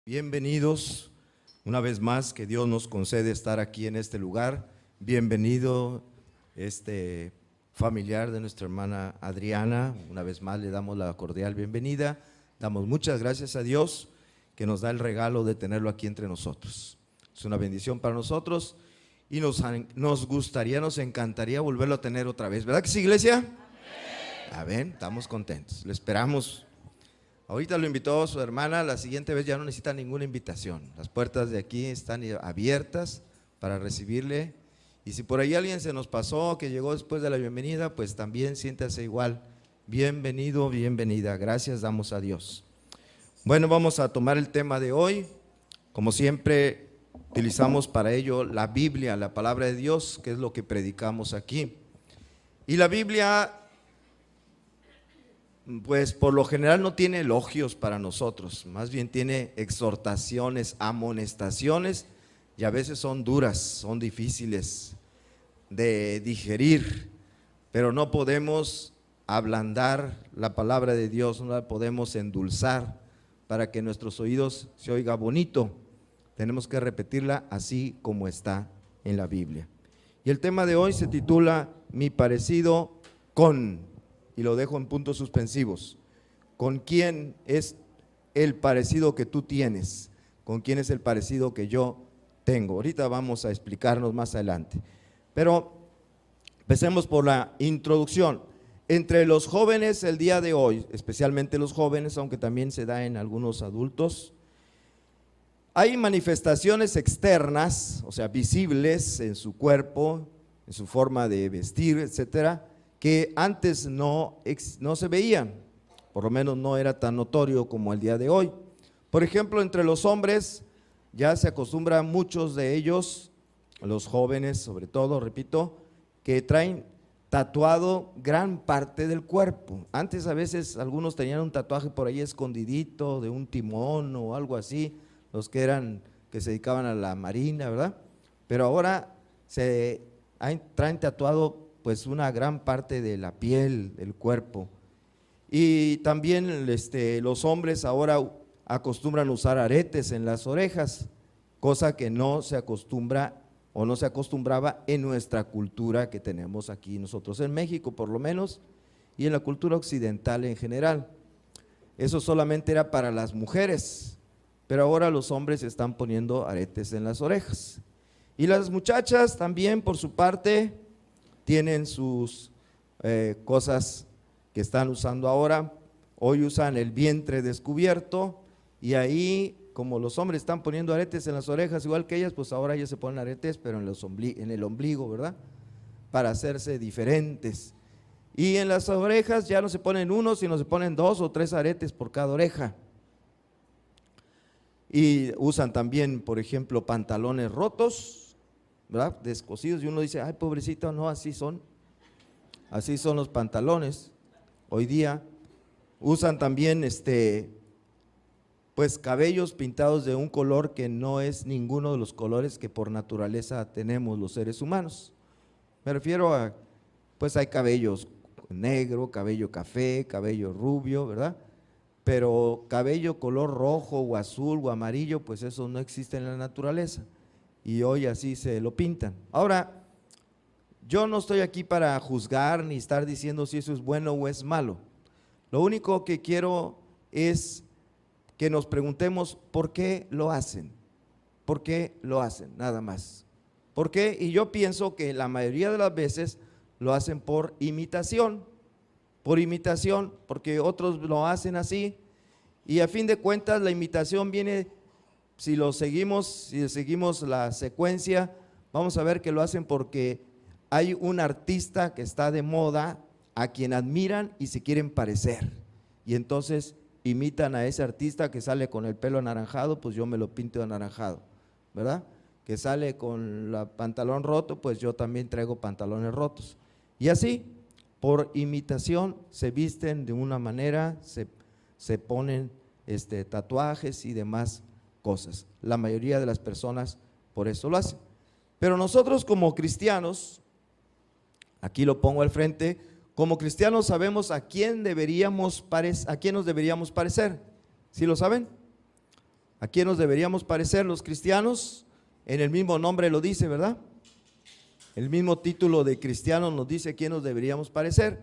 Bienvenidos una vez más, que Dios nos concede estar aquí en este lugar. Bienvenido familiar de nuestra hermana Adriana. Una vez más le damos la cordial bienvenida. Damos muchas gracias a Dios que nos da el regalo de tenerlo aquí entre nosotros. Es una bendición para nosotros y nos gustaría, nos encantaría volverlo a tener otra vez. ¿Verdad que sí, iglesia? Amén. Estamos contentos. Le esperamos. Ahorita lo invitó su hermana, la siguiente vez ya no necesita ninguna invitación. Las puertas de aquí están abiertas para recibirle. Y si por ahí alguien se nos pasó, que llegó después de la bienvenida, pues también siéntase igual. Bienvenido, bienvenida. Gracias damos a Dios. Bueno, vamos a tomar el tema de hoy. Como siempre, utilizamos para ello la Biblia, la palabra de Dios, que es lo que predicamos aquí. Y la Biblia, pues por lo general no tiene elogios para nosotros, más bien tiene exhortaciones, amonestaciones, y a veces son duras, son difíciles de digerir, pero no podemos ablandar la palabra de Dios, no la podemos endulzar para que nuestros oídos se oiga bonito. Tenemos que repetirla así como está en la Biblia. Y el tema de hoy se titula Mi parecido con, y lo dejo en puntos suspensivos. ¿Con quién es el parecido que tú tienes? ¿Con quién es el parecido que yo tengo? Ahorita vamos a explicarnos más adelante. Pero empecemos por la introducción. Entre los jóvenes el día de hoy, especialmente los jóvenes, aunque también se da en algunos adultos, hay manifestaciones externas, o sea, visibles en su cuerpo, en su forma de vestir, etcétera, que antes no se veían, por lo menos no era tan notorio como el día de hoy. Por ejemplo, entre los hombres ya se acostumbra, muchos de ellos, los jóvenes sobre todo, repito, que traen tatuado gran parte del cuerpo. Antes a veces algunos tenían un tatuaje por ahí escondidito de un timón o algo así, los que se dedicaban a la marina, ¿verdad? Pero ahora traen tatuado pues una gran parte de la piel, del cuerpo. Y también los hombres ahora acostumbran usar aretes en las orejas, cosa que no se acostumbra o no se acostumbraba en nuestra cultura que tenemos aquí nosotros en México por lo menos, y en la cultura occidental en general. Eso solamente era para las mujeres, pero ahora los hombres están poniendo aretes en las orejas. Y las muchachas también por su parte tienen sus cosas que están usando ahora. Hoy usan el vientre descubierto, y ahí, como los hombres están poniendo aretes en las orejas igual que ellas, pues ahora ellas se ponen aretes pero en el ombligo, ¿verdad? Para hacerse diferentes. Y en las orejas ya no se ponen uno, sino se ponen 2 o 3 aretes por cada oreja. Y usan también, por ejemplo, pantalones rotos, ¿verdad? Descosidos, y uno dice, ay, pobrecito, no, así son los pantalones hoy día. Usan también pues cabellos pintados de un color que no es ninguno de los colores que por naturaleza tenemos los seres humanos. Me refiero a, pues hay cabellos negro, cabello café, cabello rubio, ¿verdad? Pero cabello color rojo o azul o amarillo, pues eso no existe en la naturaleza, y hoy así se lo pintan. Ahora, yo no estoy aquí para juzgar ni estar diciendo si eso es bueno o es malo. Lo único que quiero es que nos preguntemos por qué lo hacen. ¿Por qué lo hacen? Nada más. ¿Por qué? Y yo pienso que la mayoría de las veces lo hacen por imitación, porque otros lo hacen así, y a fin de cuentas la imitación viene, si seguimos la secuencia, vamos a ver que lo hacen porque hay un artista que está de moda, a quien admiran y se quieren parecer, y entonces imitan a ese artista que sale con el pelo anaranjado, pues yo me lo pinto de anaranjado, ¿verdad? Que sale con el pantalón roto, pues yo también traigo pantalones rotos. Y así, por imitación, se visten de una manera, se ponen tatuajes y demás cosas. La mayoría de las personas por eso lo hacen. Pero nosotros como cristianos, aquí lo pongo al frente, como cristianos sabemos a quién nos deberíamos parecer. ¿Sí lo saben? ¿A quién nos deberíamos parecer los cristianos? En el mismo nombre lo dice, ¿verdad? El mismo título de cristianos nos dice a quién nos deberíamos parecer.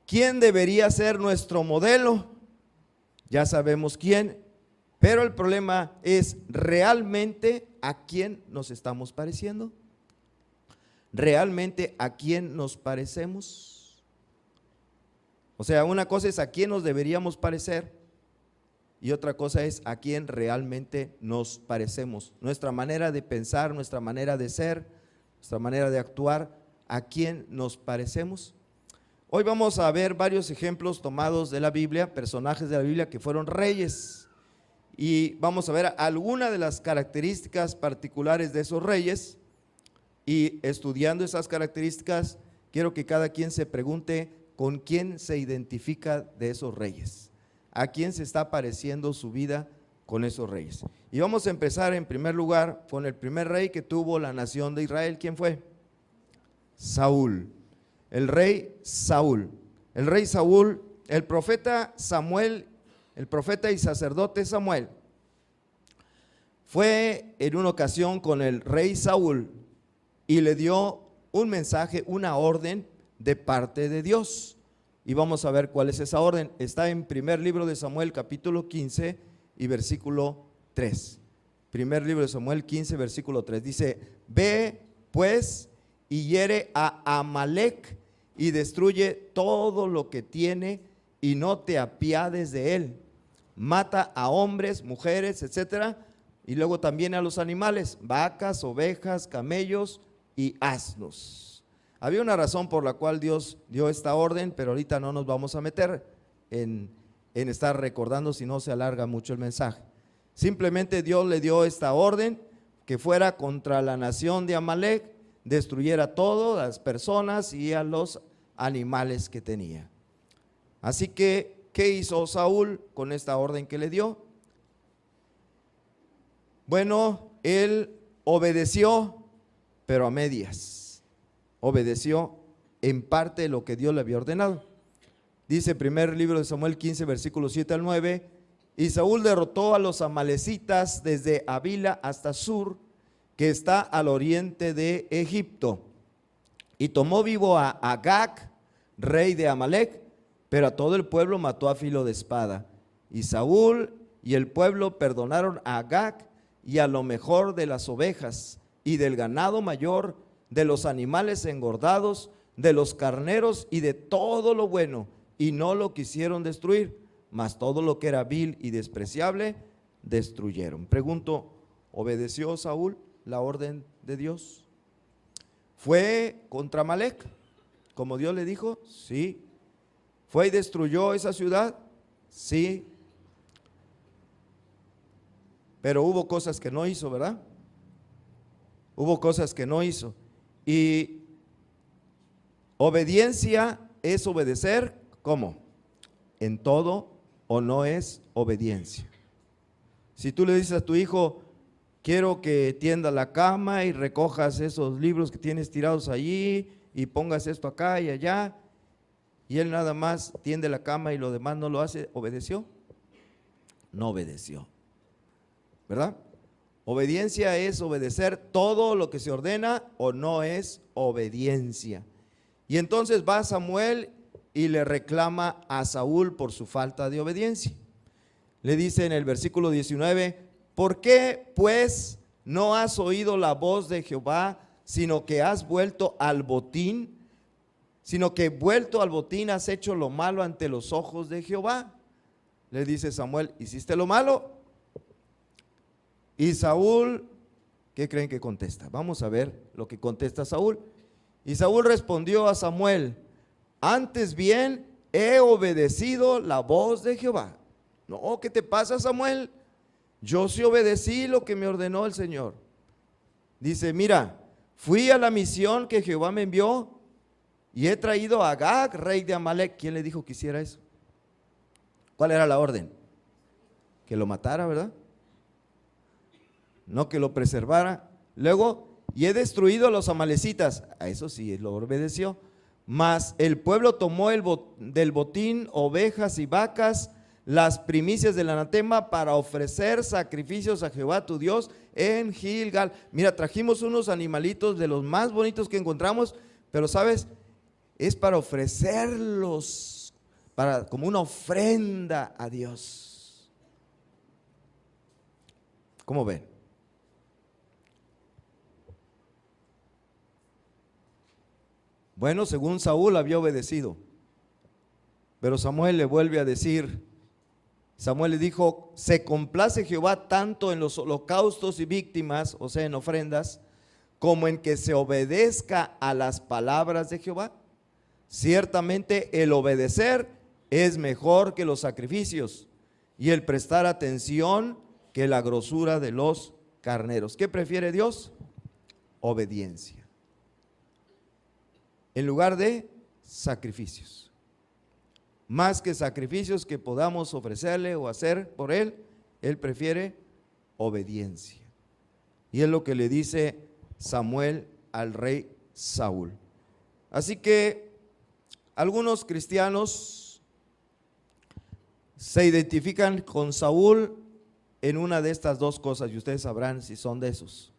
¿Quién debería ser nuestro modelo? Ya sabemos quién, pero el problema es realmente a quién nos estamos pareciendo. ¿Realmente a quién nos parecemos? O sea, una cosa es a quién nos deberíamos parecer y otra cosa es a quién realmente nos parecemos. Nuestra manera de pensar, nuestra manera de ser, nuestra manera de actuar, ¿a quién nos parecemos? Hoy vamos a ver varios ejemplos tomados de la Biblia, personajes de la Biblia que fueron reyes, y vamos a ver algunas de las características particulares de esos reyes, y estudiando esas características quiero que cada quien se pregunte con quién se identifica de esos reyes, a quién se está pareciendo su vida con esos reyes. Y vamos a empezar en primer lugar con el primer rey que tuvo la nación de Israel. ¿Quién fue? Saúl. El rey Saúl. El rey Saúl, el profeta Samuel, el profeta y sacerdote Samuel, fue en una ocasión con el rey Saúl y le dio un mensaje, una orden de parte de Dios. Y vamos a ver cuál es esa orden. Está en primer libro de Samuel, capítulo 15 y versículo 3. Primer libro de Samuel 15, versículo 3. Dice: ve pues y hiere a Amalec y destruye todo lo que tiene y no te apiades de él. Mata a hombres, mujeres, etcétera, y luego también a los animales, vacas, ovejas, camellos y asnos. Había una razón por la cual Dios dio esta orden, pero ahorita no nos vamos a meter en estar recordando, si no se alarga mucho el mensaje. Simplemente Dios le dio esta orden que fuera contra la nación de Amalec, destruyera a todas las personas y a los animales que tenía. Así que, ¿qué hizo Saúl con esta orden que le dio? Bueno, él obedeció, pero a medias. Obedeció en parte lo que Dios le había ordenado. Dice primer libro de Samuel 15, versículos 7 al 9, y Saúl derrotó a los amalecitas desde Havila hasta Sur, que está al oriente de Egipto, y tomó vivo a Agag, rey de Amalec, pero a todo el pueblo mató a filo de espada. Y Saúl y el pueblo perdonaron a Agag y a lo mejor de las ovejas y del ganado mayor, de los animales engordados, de los carneros y de todo lo bueno, y no lo quisieron destruir, mas todo lo que era vil y despreciable destruyeron. Pregunto, ¿obedeció Saúl la orden de Dios? ¿Fue contra Amalec, como Dios le dijo? Sí. ¿Fue y destruyó esa ciudad? Sí. Pero hubo cosas que no hizo, ¿verdad? Hubo cosas que no hizo. Y obediencia es obedecer, ¿cómo? En todo, o no es obediencia. Si tú le dices a tu hijo, quiero que tienda la cama y recojas esos libros que tienes tirados allí y pongas esto acá y allá, y él nada más tiende la cama y lo demás no lo hace, ¿obedeció? No obedeció, ¿verdad? Obediencia es obedecer todo lo que se ordena, o no es obediencia. Y entonces va Samuel y le reclama a Saúl por su falta de obediencia. Le dice en el versículo 19, ¿por qué pues no has oído la voz de Jehová, sino que has vuelto al botín? Sino que vuelto al botín has hecho lo malo ante los ojos de Jehová. Le dice Samuel, ¿hiciste lo malo? Y Saúl, ¿qué creen que contesta? Vamos a ver lo que contesta Saúl. Y Saúl respondió a Samuel, antes bien he obedecido la voz de Jehová. No, ¿qué te pasa, Samuel? Yo sí obedecí lo que me ordenó el Señor. Dice, mira, fui a la misión que Jehová me envió y he traído a Agag, rey de Amalec. ¿Quién le dijo que hiciera eso? ¿Cuál era la orden? Que lo matara, ¿verdad? No que lo preservara. Luego, y he destruido a los amalecitas. A eso sí, lo obedeció. Mas el pueblo tomó del botín ovejas y vacas, las primicias del anatema para ofrecer sacrificios a Jehová tu Dios en Gilgal. Mira, trajimos unos animalitos de los más bonitos que encontramos, pero ¿sabes? Es para ofrecerlos como una ofrenda a Dios. ¿Cómo ven? Bueno, según Saúl había obedecido, pero Samuel le vuelve a decir, Samuel le dijo, ¿se complace Jehová tanto en los holocaustos y víctimas, o sea, en ofrendas, como en que se obedezca a las palabras de Jehová? Ciertamente el obedecer es mejor que los sacrificios y el prestar atención que la grosura de los carneros. ¿Qué prefiere Dios? Obediencia en lugar de sacrificios. Más que sacrificios que podamos ofrecerle o hacer por Él, Él prefiere obediencia. Y es lo que le dice Samuel al rey Saúl. Así que algunos cristianos se identifican con Saúl en una de estas dos cosas, y ustedes sabrán si son de esos.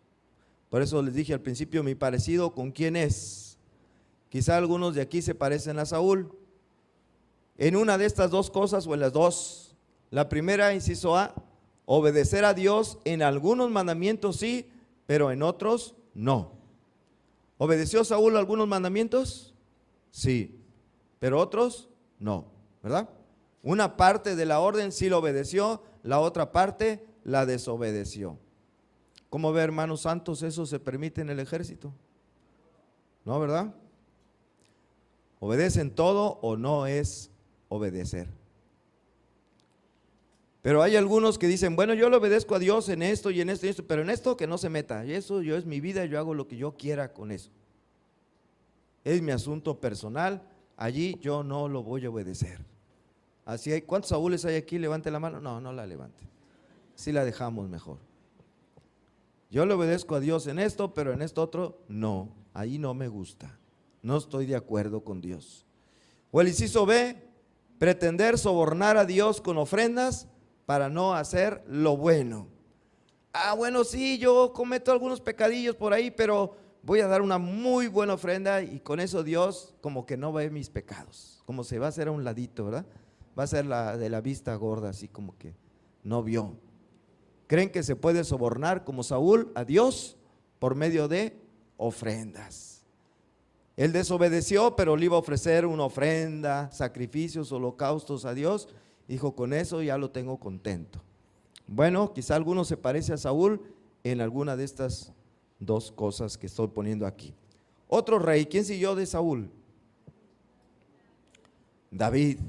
Por eso les dije al principio, mi parecido con quién es. Quizá algunos de aquí se parecen a Saúl en una de estas dos cosas o en las dos. La primera, inciso A, obedecer a Dios en algunos mandamientos sí, pero en otros no. ¿Obedeció Saúl algunos mandamientos? Sí, pero otros no, ¿verdad? Una parte de la orden sí lo obedeció, la otra parte la desobedeció. ¿Cómo ve, hermanos santos, eso se permite en el ejército? ¿No, verdad? ¿Obedecen todo o no es obedecer? Pero hay algunos que dicen, bueno, yo le obedezco a Dios en esto y en esto y esto, pero en esto que no se meta, y eso yo es mi vida, yo hago lo que yo quiera con eso. Es mi asunto personal, allí yo no lo voy a obedecer. Así hay, ¿cuántos Saúles hay aquí? Levante la mano. No, no la levante. Sí la dejamos mejor. Yo le obedezco a Dios en esto, pero en esto otro, no, ahí no me gusta. No estoy de acuerdo con Dios. O el inciso B, pretender sobornar a Dios con ofrendas para no hacer lo bueno. Bueno, sí, yo cometo algunos pecadillos por ahí, pero voy a dar una muy buena ofrenda y con eso Dios como que no ve mis pecados, como se va a hacer a un ladito, ¿verdad? Va a ser la de la vista gorda, así como que no vio. ¿Creen que se puede sobornar como Saúl a Dios por medio de ofrendas? Él desobedeció, pero le iba a ofrecer una ofrenda, sacrificios, holocaustos a Dios. Dijo, con eso ya lo tengo contento. Bueno, quizá alguno se parece a Saúl en alguna de estas dos cosas que estoy poniendo aquí. Otro rey, ¿quién siguió de Saúl? David.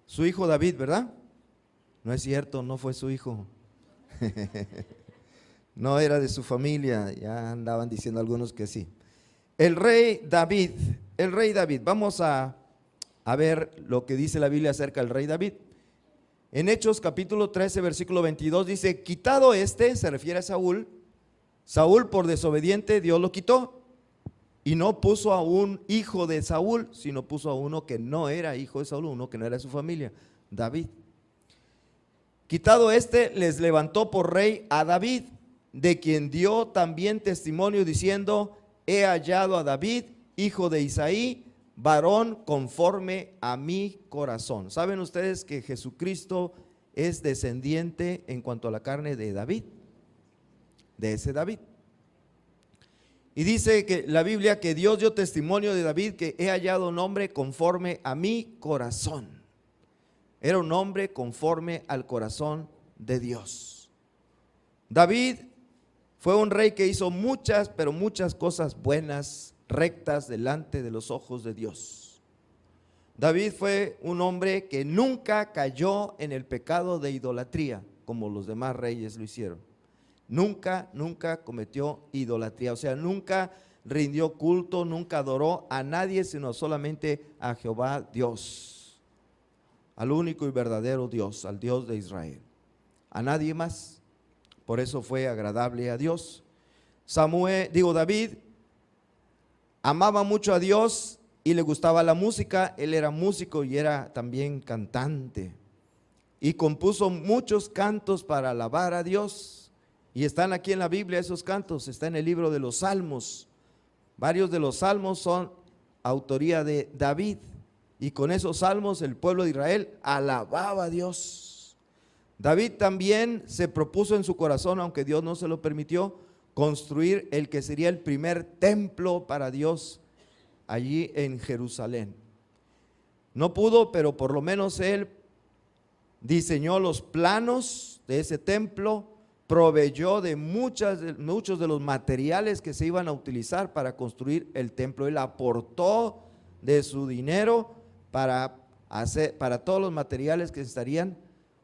Su hijo David, ¿verdad? No es cierto, no fue su hijo. No era de su familia, ya andaban diciendo algunos que sí. El rey David, vamos a ver lo que dice la Biblia acerca del rey David. En Hechos capítulo 13, versículo 22 dice, quitado se refiere a Saúl, Saúl por desobediente Dios lo quitó y no puso a un hijo de Saúl, sino puso a uno que no era hijo de Saúl, uno que no era de su familia, David. Quitado les levantó por rey a David, de quien dio también testimonio diciendo, he hallado a David, hijo de Isaí, varón conforme a mi corazón. ¿Saben ustedes que Jesucristo es descendiente en cuanto a la carne de David? De ese David. Y dice que la Biblia que Dios dio testimonio de David que he hallado un hombre conforme a mi corazón. Era un hombre conforme al corazón de Dios. David fue un rey que hizo muchas, pero muchas cosas buenas, rectas delante de los ojos de Dios. David fue un hombre que nunca cayó en el pecado de idolatría, como los demás reyes lo hicieron. Nunca cometió idolatría, o sea, nunca rindió culto, nunca adoró a nadie, sino solamente a Jehová Dios, al único y verdadero Dios, al Dios de Israel, a nadie más. Por eso fue agradable a Dios. David amaba mucho a Dios y le gustaba la música. Él era músico y era también cantante. y compuso muchos cantos para alabar a Dios. Y están aquí en la Biblia esos cantos, está en el libro de los Salmos. Varios de los salmos son autoría de David, y con esos salmos el pueblo de Israel alababa a Dios. David también se propuso en su corazón, aunque Dios no se lo permitió, construir el que sería el primer templo para Dios allí en Jerusalén. No pudo, pero por lo menos él diseñó los planos de ese templo, proveyó de muchos de los materiales que se iban a utilizar para construir el templo. Él aportó de su dinero para todos los materiales que necesitarían,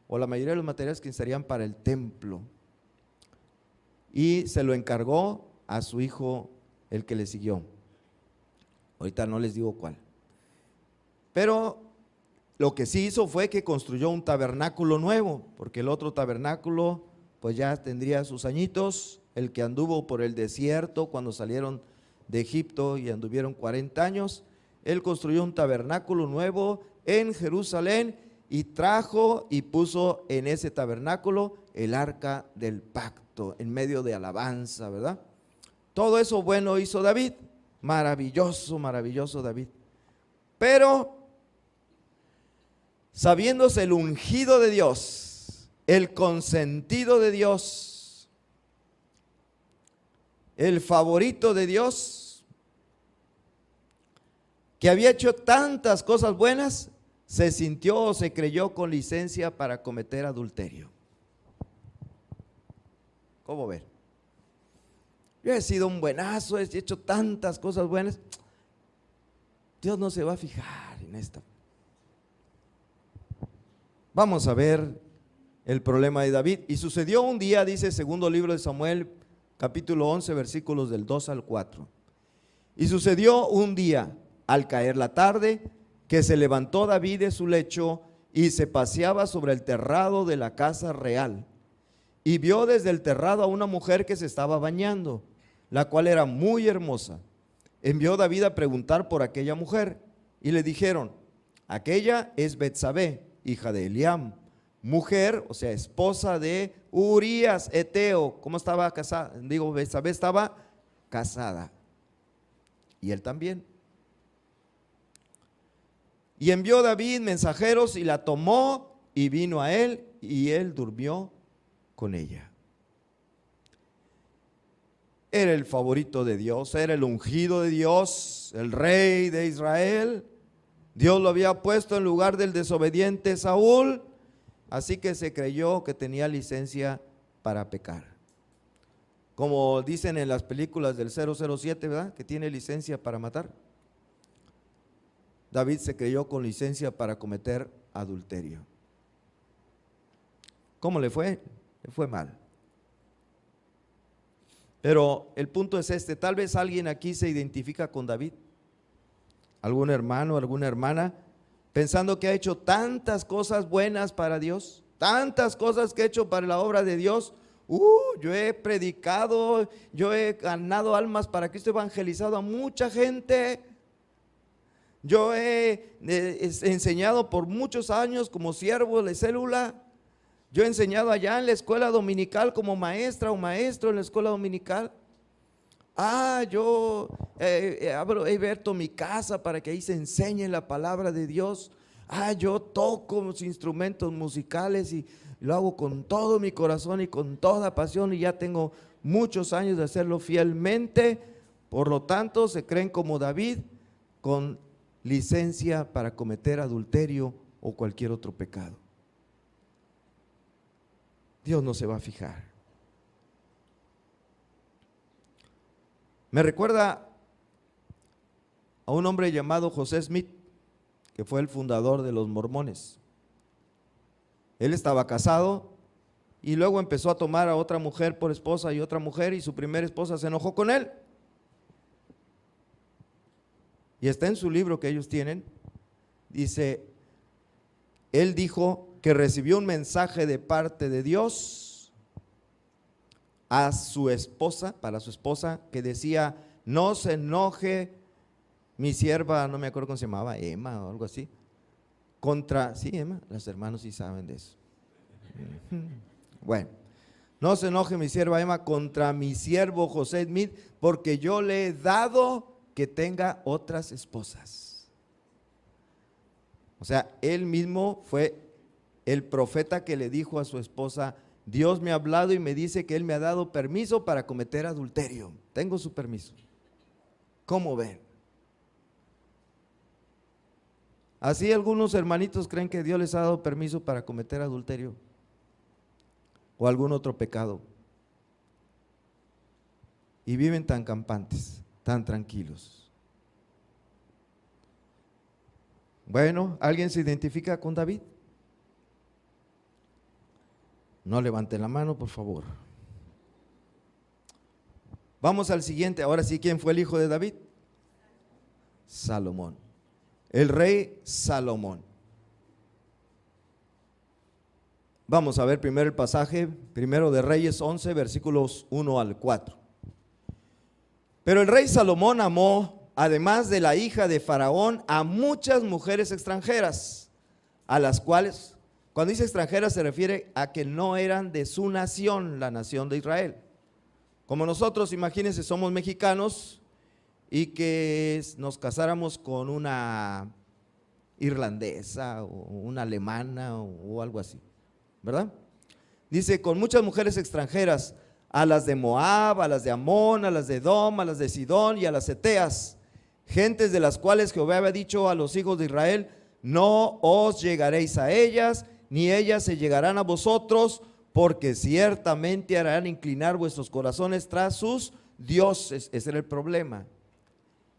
o la mayoría de los materiales que necesitarían para el templo. Y se lo encargó a su hijo, el que le siguió. Ahorita no les digo cuál. Pero lo que sí hizo fue que construyó un tabernáculo nuevo, porque el otro tabernáculo pues ya tendría sus añitos. El que anduvo por el desierto cuando salieron de Egipto y anduvieron 40 años, él construyó un tabernáculo nuevo en Jerusalén y trajo y puso en ese tabernáculo el arca del pacto en medio de alabanza, ¿verdad? Todo eso bueno hizo David, maravilloso, maravilloso David. Pero sabiéndose el ungido de Dios, el consentido de Dios, el favorito de Dios, que había hecho tantas cosas buenas, se sintió o se creyó con licencia para cometer adulterio. ¿Cómo ven? Yo he sido un buenazo, he hecho tantas cosas buenas. Dios no se va a fijar en esto. Vamos a ver el problema de David. Y sucedió un día, dice segundo libro de Samuel, capítulo 11, versículos del 2 al 4. Y sucedió un día, al caer la tarde, que se levantó David de su lecho y se paseaba sobre el terrado de la casa real. Y vio desde el terrado a una mujer que se estaba bañando, la cual era muy hermosa. Envió David a preguntar por aquella mujer, y le dijeron: aquella es Betsabé, hija de Eliam, mujer, o sea, esposa de Urías Eteo. ¿Cómo estaba casada? Digo, Betsabé estaba casada, y él también. Y envió David mensajeros y la tomó y vino a él, y él durmió con ella. Era el favorito de Dios, era el ungido de Dios, el rey de Israel. Dios lo había puesto en lugar del desobediente Saúl, así que se creyó que tenía licencia para pecar. Como dicen en las películas del 007, ¿verdad? Que tiene licencia para matar. David se creyó con licencia para cometer adulterio. ¿Cómo le fue? Le fue mal. Pero el punto es este: tal vez alguien aquí se identifica con David, algún hermano, alguna hermana, pensando que ha hecho tantas cosas buenas para Dios, tantas cosas que ha hecho para la obra de Dios. Yo he predicado, yo he ganado almas para Cristo, he evangelizado a mucha gente. Yo he enseñado por muchos años como siervo de célula. Yo he enseñado allá en la escuela dominical como maestra o maestro en la escuela dominical. Yo he abierto mi casa para que ahí se enseñe la palabra de Dios. Yo toco los instrumentos musicales y lo hago con todo mi corazón y con toda pasión, y ya tengo muchos años de hacerlo fielmente. Por lo tanto, se creen como David, con licencia para cometer adulterio o cualquier otro pecado. Dios no se va a fijar. Me recuerda a un hombre llamado José Smith, que fue el fundador de los mormones. Él estaba casado y luego empezó a tomar a otra mujer por esposa y otra mujer, y su primera esposa se enojó con él. Y está en su libro que ellos tienen, dice, él dijo que recibió un mensaje de parte de Dios a su esposa, para su esposa, que decía: no se enoje mi sierva, no me acuerdo cómo se llamaba, Emma o algo así, contra, sí, Emma, los hermanos sí saben de eso, Bueno, no se enoje mi sierva Emma contra mi siervo José Smith, porque yo le he dado que tenga otras esposas. O sea, él mismo fue el profeta que le dijo a su esposa: Dios me ha hablado y me dice que Él me ha dado permiso para cometer adulterio. Tengo su permiso. ¿Cómo ven? Así algunos hermanitos creen que Dios les ha dado permiso para cometer adulterio o algún otro pecado. Y viven tan campantes, tan tranquilos. Bueno, ¿alguien se identifica con David? No levanten la mano, por favor. Vamos al siguiente. Ahora sí, ¿quién fue el hijo de David? Salomón. El rey Salomón. Vamos a ver primero el pasaje, primero de Reyes 11, versículos 1 al 4. Pero el rey Salomón amó, además de la hija de Faraón, a muchas mujeres extranjeras, a las cuales, cuando dice extranjeras, se refiere a que no eran de su nación, la nación de Israel. Como nosotros, imagínense, somos mexicanos y que nos casáramos con una irlandesa o una alemana o algo así, ¿verdad? Dice, con muchas mujeres extranjeras, a las de Moab, a las de Amón, a las de Edom, a las de Sidón y a las eteas, gentes de las cuales Jehová había dicho a los hijos de Israel: no os llegaréis a ellas, ni ellas se llegarán a vosotros, porque ciertamente harán inclinar vuestros corazones tras sus dioses. Ese era el problema.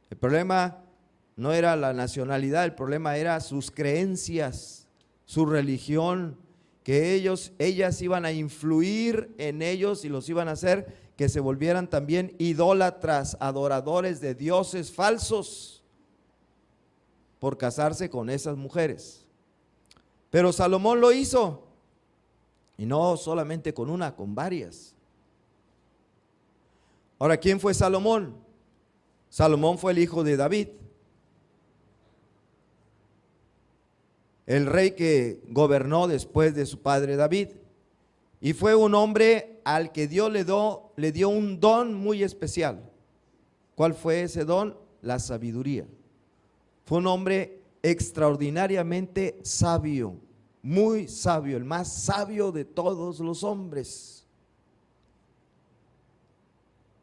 El problema no era la nacionalidad, el problema era sus creencias, su religión, que ellas iban a influir en ellos y los iban a hacer que se volvieran también idólatras, adoradores de dioses falsos, por casarse con esas mujeres. Pero Salomón lo hizo, y no solamente con una, con varias. Ahora, ¿quién fue Salomón? Salomón fue el hijo de David, el rey que gobernó después de su padre David, y fue un hombre al que Dios le dio un don muy especial. ¿Cuál fue ese don? La sabiduría. Fue un hombre extraordinariamente sabio, muy sabio, el más sabio de todos los hombres.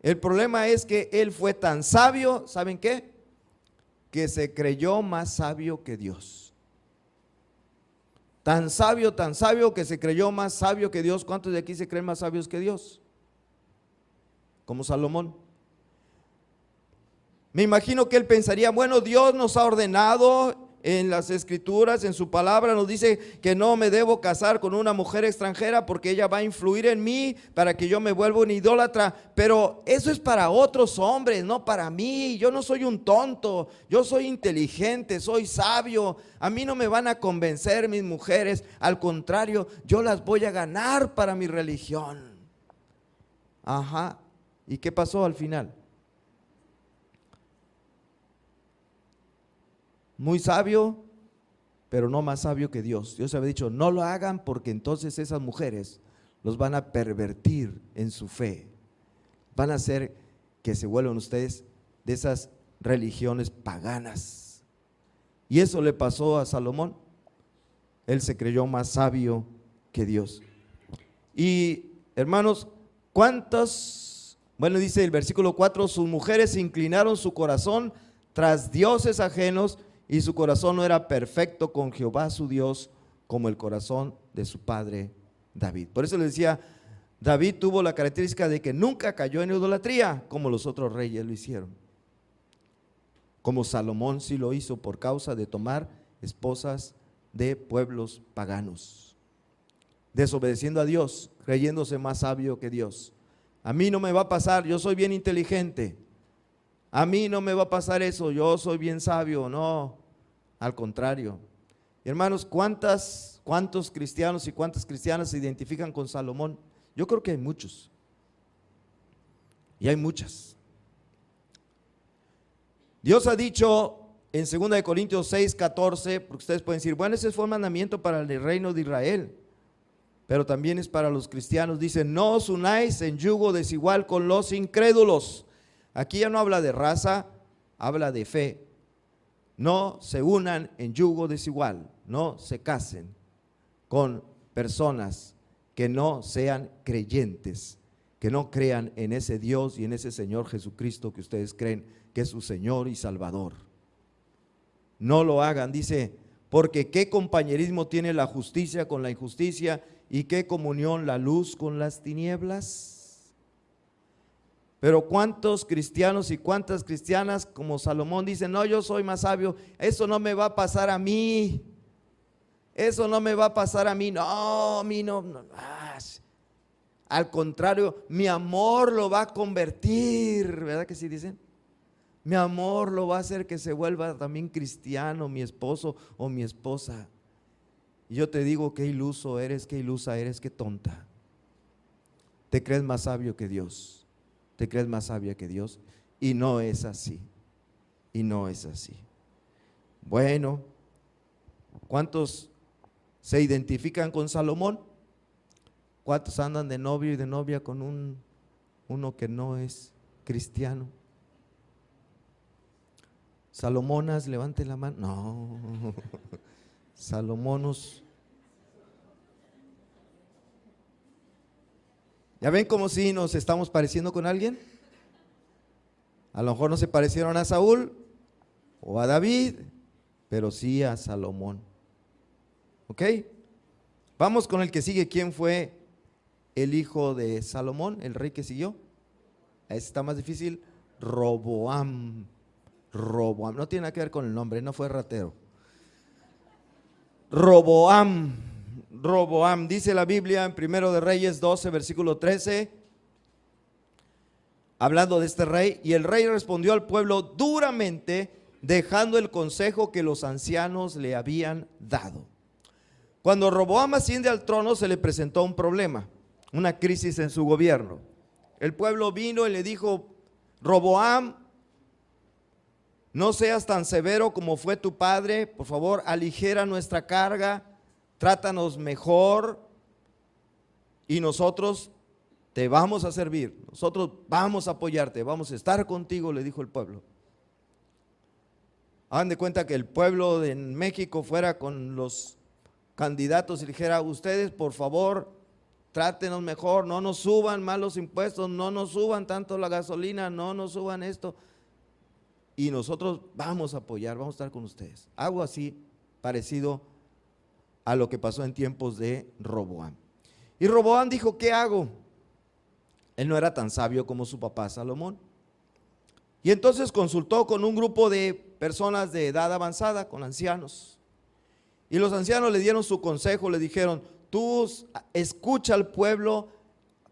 El problema es que él fue tan sabio, ¿saben qué? Que se creyó más sabio que Dios. Tan sabio que se creyó más sabio que Dios. ¿Cuántos de aquí se creen más sabios que Dios? Como Salomón. Me imagino que él pensaría, bueno, Dios nos ha ordenado en las escrituras, en su palabra nos dice que no me debo casar con una mujer extranjera porque ella va a influir en mí para que yo me vuelva un idólatra, pero eso es para otros hombres, no para mí. Yo no soy un tonto, yo soy inteligente, soy sabio, a mí no me van a convencer mis mujeres, al contrario, yo las voy a ganar para mi religión. Ajá, ¿y qué pasó al final? Muy sabio, pero no más sabio que Dios. Dios había dicho, no lo hagan porque entonces esas mujeres los van a pervertir en su fe. Van a hacer que se vuelvan ustedes de esas religiones paganas. Y eso le pasó a Salomón. Él se creyó más sabio que Dios. Y hermanos, bueno, dice el versículo 4, sus mujeres inclinaron su corazón tras dioses ajenos, y su corazón no era perfecto con Jehová su Dios, como el corazón de su padre David. Por eso le decía, David tuvo la característica de que nunca cayó en idolatría, como los otros reyes lo hicieron. Como Salomón sí lo hizo por causa de tomar esposas de pueblos paganos, desobedeciendo a Dios, creyéndose más sabio que Dios. A mí no me va a pasar, yo soy bien inteligente. A mí no me va a pasar eso, yo soy bien sabio. No, al contrario. Hermanos, ¿cuántos cristianos y cuántas cristianas se identifican con Salomón? Yo creo que hay muchos. Y hay muchas. Dios ha dicho en 2 Corintios 6:14, porque ustedes pueden decir, bueno, ese fue el mandamiento para el reino de Israel. pero también es para los cristianos. Dice, no os unáis en yugo desigual con los incrédulos. Aquí ya no habla de raza, habla de fe. No se unan en yugo desigual, no se casen con personas que no sean creyentes, que no crean en ese Dios y en ese Señor Jesucristo que ustedes creen que es su Señor y Salvador. No lo hagan, dice, porque qué compañerismo tiene la justicia con la injusticia y qué comunión la luz con las tinieblas. Pero cuántos cristianos y cuántas cristianas como Salomón dicen, no, yo soy más sabio, eso no me va a pasar a mí, eso no me va a pasar a mí, no, a mí no. Al contrario, mi amor lo va a convertir, ¿verdad que sí dicen? Mi amor lo va a hacer que se vuelva también cristiano, mi esposo o mi esposa. Y yo te digo, qué iluso eres, qué ilusa eres, qué tonta. Te crees más sabio que Dios, te crees más sabia que Dios, y no es así, y no es así. Bueno, ¿cuántos se identifican con Salomón? ¿Cuántos andan de novio y de novia con uno que no es cristiano? Salomonas, levante la mano. No, Salomonos. ¿Ya ven como si nos estamos pareciendo con alguien? A lo mejor no se parecieron a Saúl o a David, pero sí a Salomón. ¿Ok? Vamos con el que sigue. ¿Quién fue el hijo de Salomón, el rey que siguió? Ese está más difícil. Roboam. Roboam, no tiene nada que ver con el nombre, no fue ratero. Roboam, Roboam, dice la Biblia en 1 de Reyes 12, versículo 13, hablando de este rey, y el rey respondió al pueblo duramente, dejando el consejo que los ancianos le habían dado. Cuando Roboam asciende al trono, se le presentó un problema, una crisis en su gobierno. El pueblo vino y le dijo, Roboam, no seas tan severo como fue tu padre, por favor, aligera nuestra carga, trátanos mejor y nosotros te vamos a servir, nosotros vamos a apoyarte, vamos a estar contigo, le dijo el pueblo. Hagan de cuenta que el pueblo de México fuera con los candidatos y dijera, ustedes por favor, trátenos mejor, no nos suban más los impuestos, no nos suban tanto la gasolina, no nos suban esto. Y nosotros vamos a apoyar, vamos a estar con ustedes. Algo así parecido a lo que pasó en tiempos de Roboam. Y Roboam dijo, ¿qué hago? Él no era tan sabio como su papá Salomón. Y entonces consultó con un grupo de personas de edad avanzada, con ancianos. Y los ancianos le dieron su consejo, le dijeron, tú escucha al pueblo,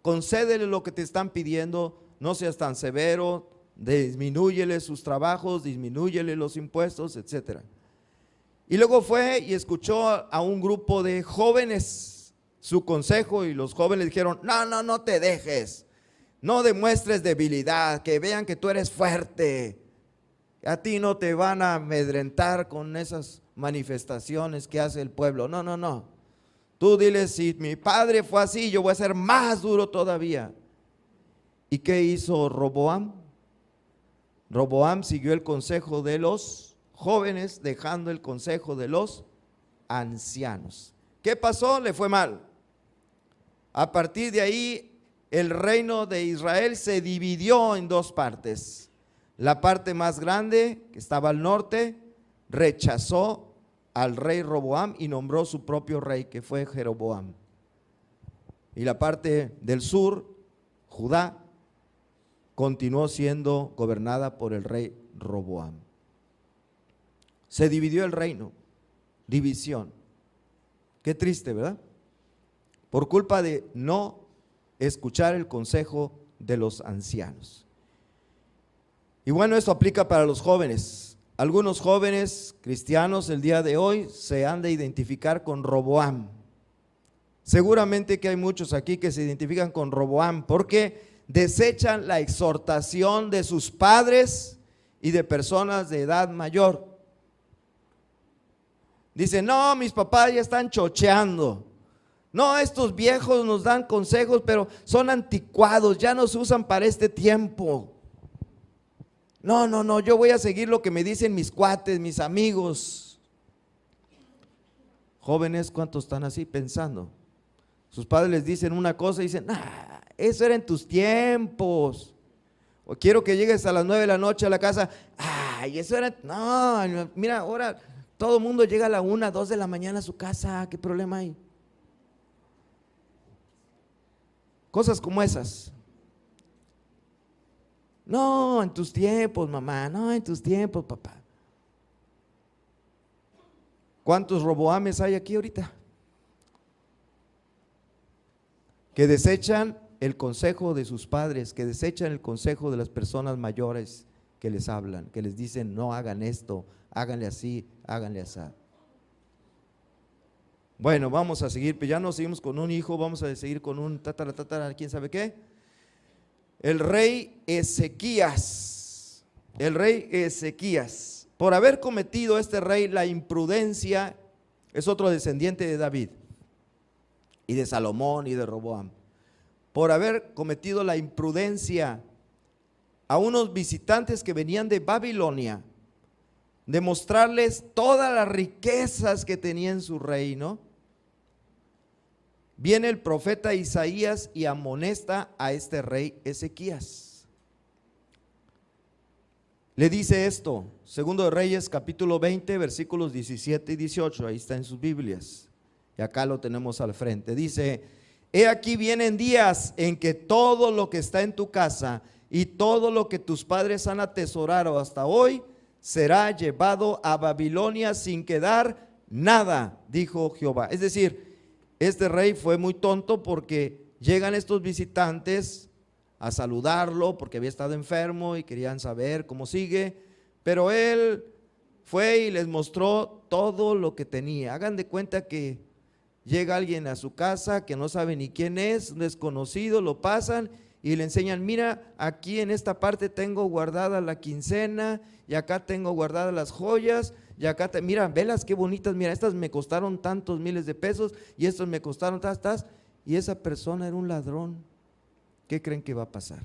concédele lo que te están pidiendo, no seas tan severo, disminúyele sus trabajos, disminúyele los impuestos, etcétera. Y luego fue y escuchó a un grupo de jóvenes su consejo y los jóvenes dijeron, no te dejes, no demuestres debilidad, que vean que tú eres fuerte, a ti no te van a amedrentar con esas manifestaciones que hace el pueblo, no, tú diles, si mi padre fue así, yo voy a ser más duro todavía. ¿Y qué hizo Roboam? Roboam siguió el consejo de los jóvenes, dejando el consejo de los ancianos. ¿Qué pasó? Le fue mal. A partir de ahí, el reino de Israel se dividió en dos partes. La parte más grande, que estaba al norte, rechazó al rey Roboam y nombró su propio rey, que fue Jeroboam. Y la parte del sur, Judá, continuó siendo gobernada por el rey Roboam. Se dividió el reino, división. Qué triste, ¿verdad? Por culpa de no escuchar el consejo de los ancianos. Y bueno, esto aplica para los jóvenes. Algunos jóvenes cristianos el día de hoy se han de identificar con Roboam. Seguramente que hay muchos aquí que se identifican con Roboam porque desechan la exhortación de sus padres y de personas de edad mayor. Dicen, no, mis papás ya están chocheando, No, estos viejos nos dan consejos, pero son anticuados, ya no se usan para este tiempo. No, yo voy a seguir lo que me dicen mis cuates, mis amigos. Jóvenes, ¿cuántos están así pensando? Sus padres les dicen una cosa y dicen, eso era en tus tiempos. O quiero que llegues a las 9 de la noche a la casa. Eso era, no, mira, ahora todo el mundo llega a la 1, 2 de la mañana a su casa, ¿qué problema hay? Cosas como esas. No, en tus tiempos, mamá, no, en tus tiempos, papá. ¿Cuántos Roboames hay aquí ahorita? Que desechan el consejo de sus padres, que desechan el consejo de las personas mayores que les hablan, que les dicen no hagan esto, háganle así, háganle así. Bueno, vamos a seguir, pero ya no seguimos con un hijo, vamos a seguir con un tatara, ¿quién sabe qué? El rey Ezequías, por haber cometido este rey la imprudencia, es otro descendiente de David y de Salomón y de Roboam, por haber cometido la imprudencia a unos visitantes que venían de Babilonia, de mostrarles todas las riquezas que tenía en su reino. Viene el profeta Isaías y amonesta a este rey Ezequías. Le dice esto, Segundo de Reyes capítulo 20 versículos 17 y 18, ahí está en sus Biblias, y acá lo tenemos al frente. Dice: he aquí vienen días en que todo lo que está en tu casa y todo lo que tus padres han atesorado hasta hoy será llevado a Babilonia sin quedar nada, dijo Jehová. Es decir, este rey fue muy tonto porque llegan estos visitantes a saludarlo porque había estado enfermo y querían saber cómo sigue, pero él fue y les mostró todo lo que tenía. Hagan de cuenta que llega alguien a su casa que no sabe ni quién es, un desconocido, lo pasan y le enseñan: mira, aquí en esta parte tengo guardada la quincena y acá tengo guardadas las joyas. Y acá, mira, velas qué bonitas, mira, estas me costaron tantos miles de pesos y estos me costaron y esa persona era un ladrón. ¿Qué creen que va a pasar?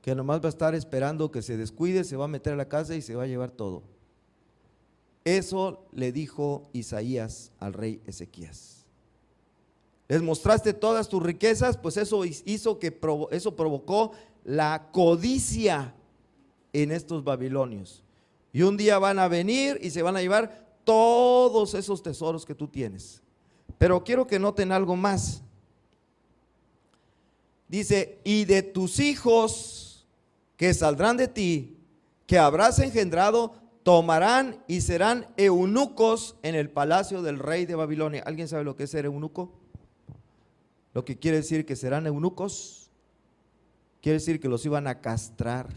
Que nomás va a estar esperando que se descuide, se va a meter a la casa y se va a llevar todo. Eso le dijo Isaías al rey Ezequías. Les mostraste todas tus riquezas, pues eso hizo que eso provocó la codicia en estos babilonios, y un día van a venir y se van a llevar todos esos tesoros que tú tienes. Pero quiero que noten algo más. Dice: y de tus hijos que saldrán de ti, que habrás engendrado, tomarán y serán eunucos en el palacio del rey de Babilonia. ¿Alguien sabe lo que es ser eunuco? Lo que quiere decir que serán eunucos, quiere decir que los iban a castrar.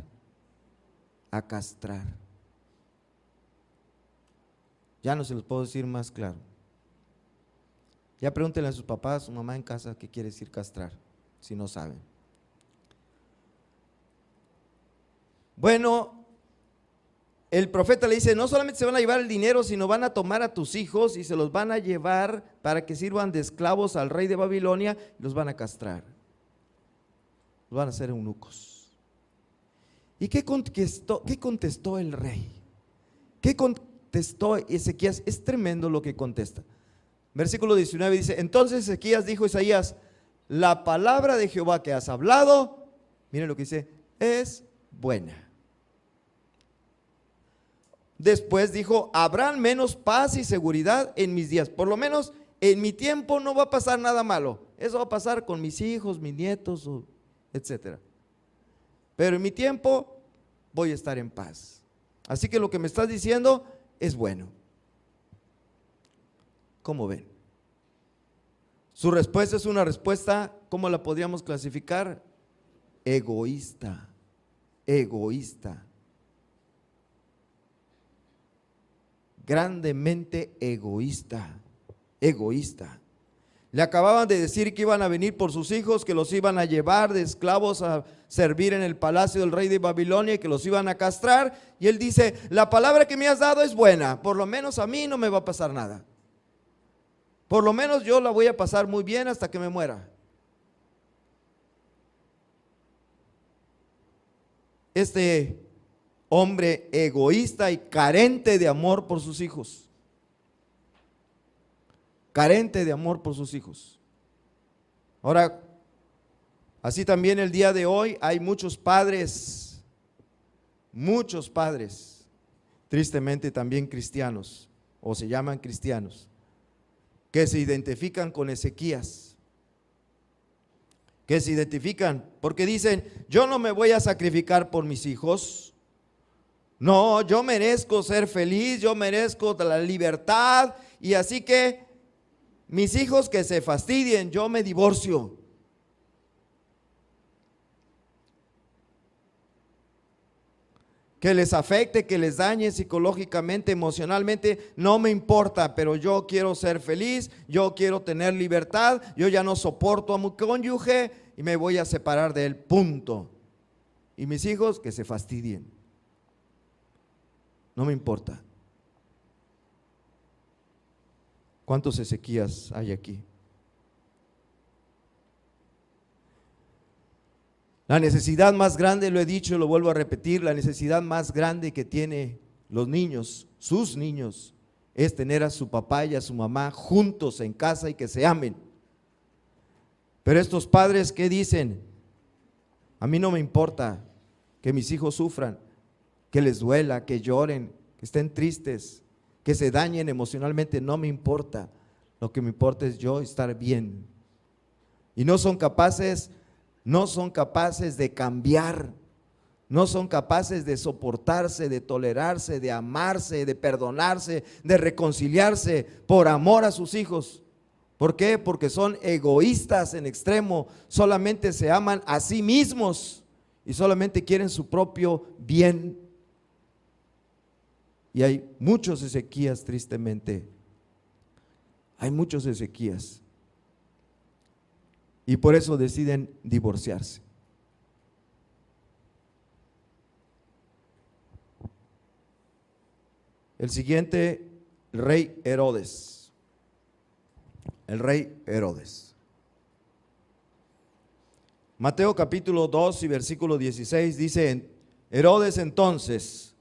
Ya no se los puedo decir más claro. Ya pregúntenle a sus papás, a su mamá en casa, qué quiere decir castrar, si no saben. Bueno, el profeta le dice: no solamente se van a llevar el dinero, sino van a tomar a tus hijos y se los van a llevar para que sirvan de esclavos al rey de Babilonia, y los van a castrar, los van a hacer eunucos. ¿Y qué contestó el rey? ¿Qué contestó Ezequías? Es tremendo lo que contesta. Versículo 19 dice: entonces Ezequías dijo a Isaías: la palabra de Jehová que has hablado, miren lo que dice, es buena. Después dijo: habrán menos paz y seguridad en mis días. Por lo menos en mi tiempo no va a pasar nada malo. Eso va a pasar con mis hijos, mis nietos, etcétera. Pero en mi tiempo voy a estar en paz. Así que lo que me estás diciendo es bueno. ¿Cómo ven? Su respuesta es una respuesta, ¿cómo la podríamos clasificar? Egoísta. Grandemente egoísta. Le acababan de decir que iban a venir por sus hijos, que los iban a llevar de esclavos a servir en el palacio del rey de Babilonia y que los iban a castrar. Y él dice: la palabra que me has dado es buena, por lo menos a mí no me va a pasar nada. Por lo menos yo la voy a pasar muy bien hasta que me muera. Este hombre egoísta y carente de amor por sus hijos. Carente de amor por sus hijos. Ahora, así también el día de hoy hay muchos padres, tristemente también cristianos, o se llaman cristianos, que se identifican con Ezequías, que se identifican porque dicen: yo no me voy a sacrificar por mis hijos, no, yo merezco ser feliz, yo merezco la libertad, y así que mis hijos que se fastidien, yo me divorcio. Que les afecte, que les dañe psicológicamente, emocionalmente, no me importa, pero yo quiero ser feliz, yo quiero tener libertad, yo ya no soporto a mi cónyuge y me voy a separar de él, punto. Y mis hijos que se fastidien, no me importa. ¿Cuántos Ezequías hay aquí? La necesidad más grande, lo he dicho y lo vuelvo a repetir, la necesidad más grande que tienen los niños, sus niños, es tener a su papá y a su mamá juntos en casa y que se amen. Pero estos padres, ¿qué dicen? A mí no me importa que mis hijos sufran, que les duela, que lloren, que estén tristes, que se dañen emocionalmente, no me importa. Lo que me importa es yo estar bien. Y no son capaces de cambiar, no son capaces de soportarse, de tolerarse, de amarse, de perdonarse, de reconciliarse por amor a sus hijos. ¿Por qué? Porque son egoístas en extremo, solamente se aman a sí mismos y solamente quieren su propio bien. Y hay muchos Ezequías, tristemente, hay muchos Ezequías. Y por eso deciden divorciarse. El siguiente, el rey Herodes. El rey Herodes. Mateo capítulo 2 y versículo 16 dice: Herodes entonces,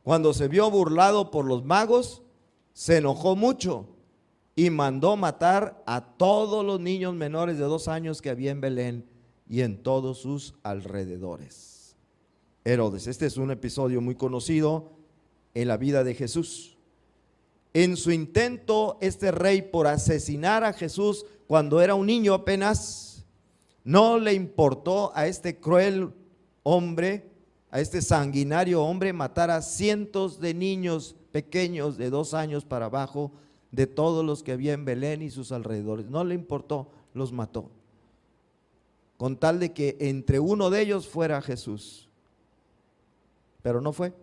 cuando se vio burlado por los magos, se enojó mucho y mandó matar a todos los niños menores de 2 años que había en Belén y en todos sus alrededores. Herodes, este es un episodio muy conocido en la vida de Jesús. En su intento, este rey por asesinar a Jesús cuando era un niño apenas, no le importó a este cruel hombre, a este sanguinario hombre, matar a cientos de niños pequeños de 2 años para abajo, de todos los que había en Belén y sus alrededores. No le importó, los mató, con tal de que entre uno de ellos fuera Jesús. Pero no fue.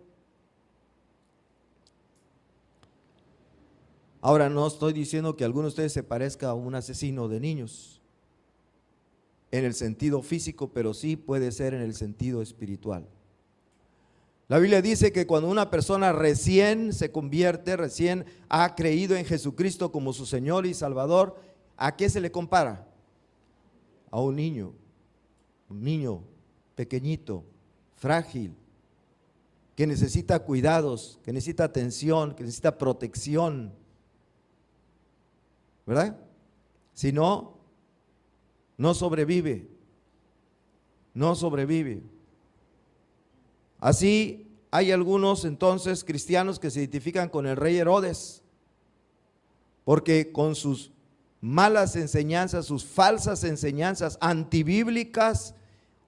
Ahora, no estoy diciendo que alguno de ustedes se parezca a un asesino de niños en el sentido físico, pero sí puede ser en el sentido espiritual. La Biblia dice que cuando una persona recién se convierte, recién ha creído en Jesucristo como su Señor y Salvador, ¿a qué se le compara? A un niño pequeñito, frágil, que necesita cuidados, que necesita atención, que necesita protección, ¿verdad? Si no, no sobrevive. Así hay algunos entonces cristianos que se identifican con el rey Herodes, porque con sus malas enseñanzas, sus falsas enseñanzas antibíblicas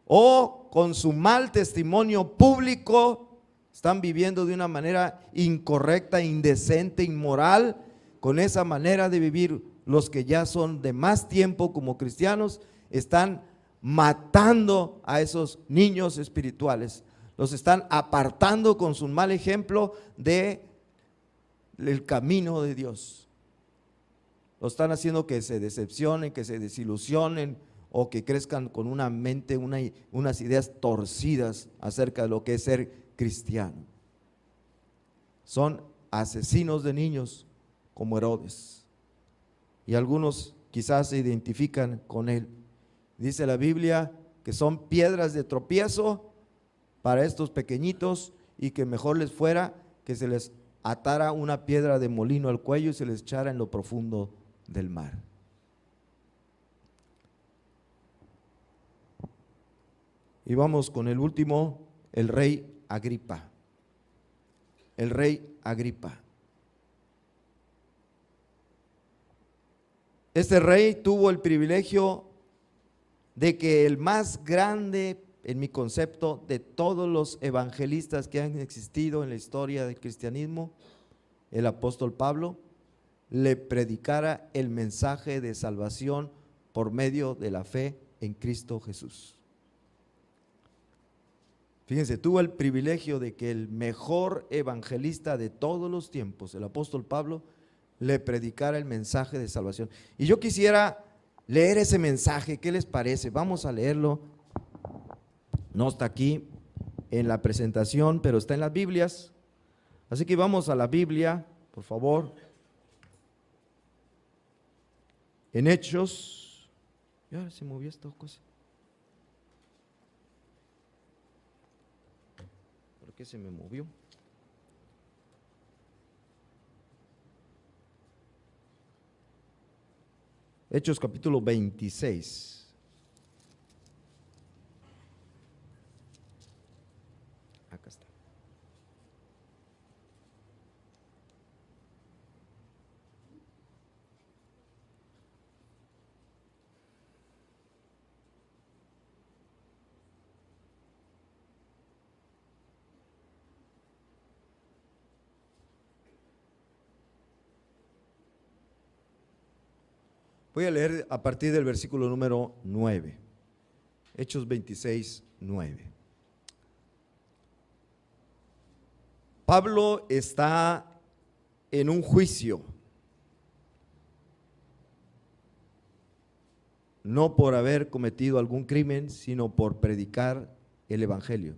o con su mal testimonio público, están viviendo de una manera incorrecta, indecente, inmoral. Con esa manera de vivir, los que ya son de más tiempo como cristianos están matando a esos niños espirituales. Los están apartando con su mal ejemplo del camino de Dios. Los están haciendo que se decepcionen, que se desilusionen o que crezcan con una mente, unas ideas torcidas acerca de lo que es ser cristiano. Son asesinos de niños como Herodes. y algunos quizás se identifican con él. Dice la Biblia que son piedras de tropiezo para estos pequeñitos y que mejor les fuera que se les atara una piedra de molino al cuello y se les echara en lo profundo del mar. Y vamos con el último, el rey Agripa. El rey Agripa. Este rey tuvo el privilegio de que el más grande, en mi concepto, de todos los evangelistas que han existido en la historia del cristianismo, el apóstol Pablo, le predicara el mensaje de salvación por medio de la fe en Cristo Jesús. Fíjense, tuvo el privilegio de que el mejor evangelista de todos los tiempos, el apóstol Pablo, le predicara el mensaje de salvación. Y yo quisiera leer ese mensaje, ¿qué les parece? Vamos a leerlo. No está aquí en la presentación, pero está en las Biblias. Así que vamos a la Biblia, por favor. En Hechos. Ya se movió esta cosa. ¿Por qué se me movió? Hechos capítulo 26. Acá está. Voy a leer a partir del versículo número 9, Hechos 26, 9. Pablo está en un juicio, no por haber cometido algún crimen, sino por predicar el evangelio.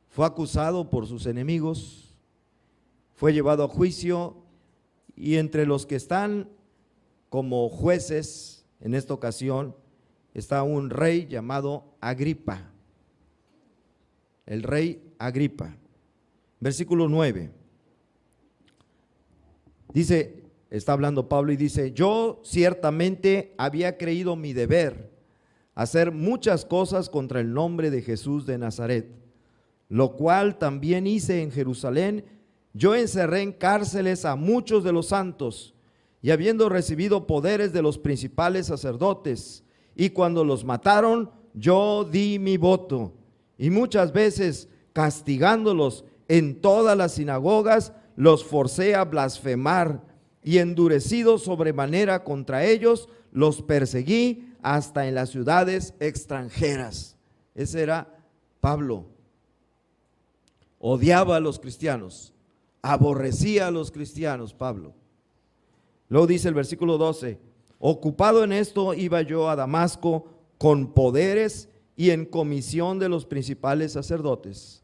Fue acusado por sus enemigos, fue llevado a juicio y entre los que están como jueces en esta ocasión está un rey llamado Agripa, el rey Agripa. Versículo 9, dice, está hablando Pablo y dice: yo ciertamente había creído mi deber hacer muchas cosas contra el nombre de Jesús de Nazaret, lo cual también hice en Jerusalén. Yo encerré en cárceles a muchos de los santos, y habiendo recibido poderes de los principales sacerdotes, y cuando los mataron, yo di mi voto, y muchas veces castigándolos en todas las sinagogas, los forcé a blasfemar, y endurecido sobremanera contra ellos, los perseguí hasta en las ciudades extranjeras. Ese era Pablo. Odiaba a los cristianos, aborrecía a los cristianos, Pablo. Luego dice el versículo 12, ocupado en esto iba yo a Damasco con poderes y en comisión de los principales sacerdotes.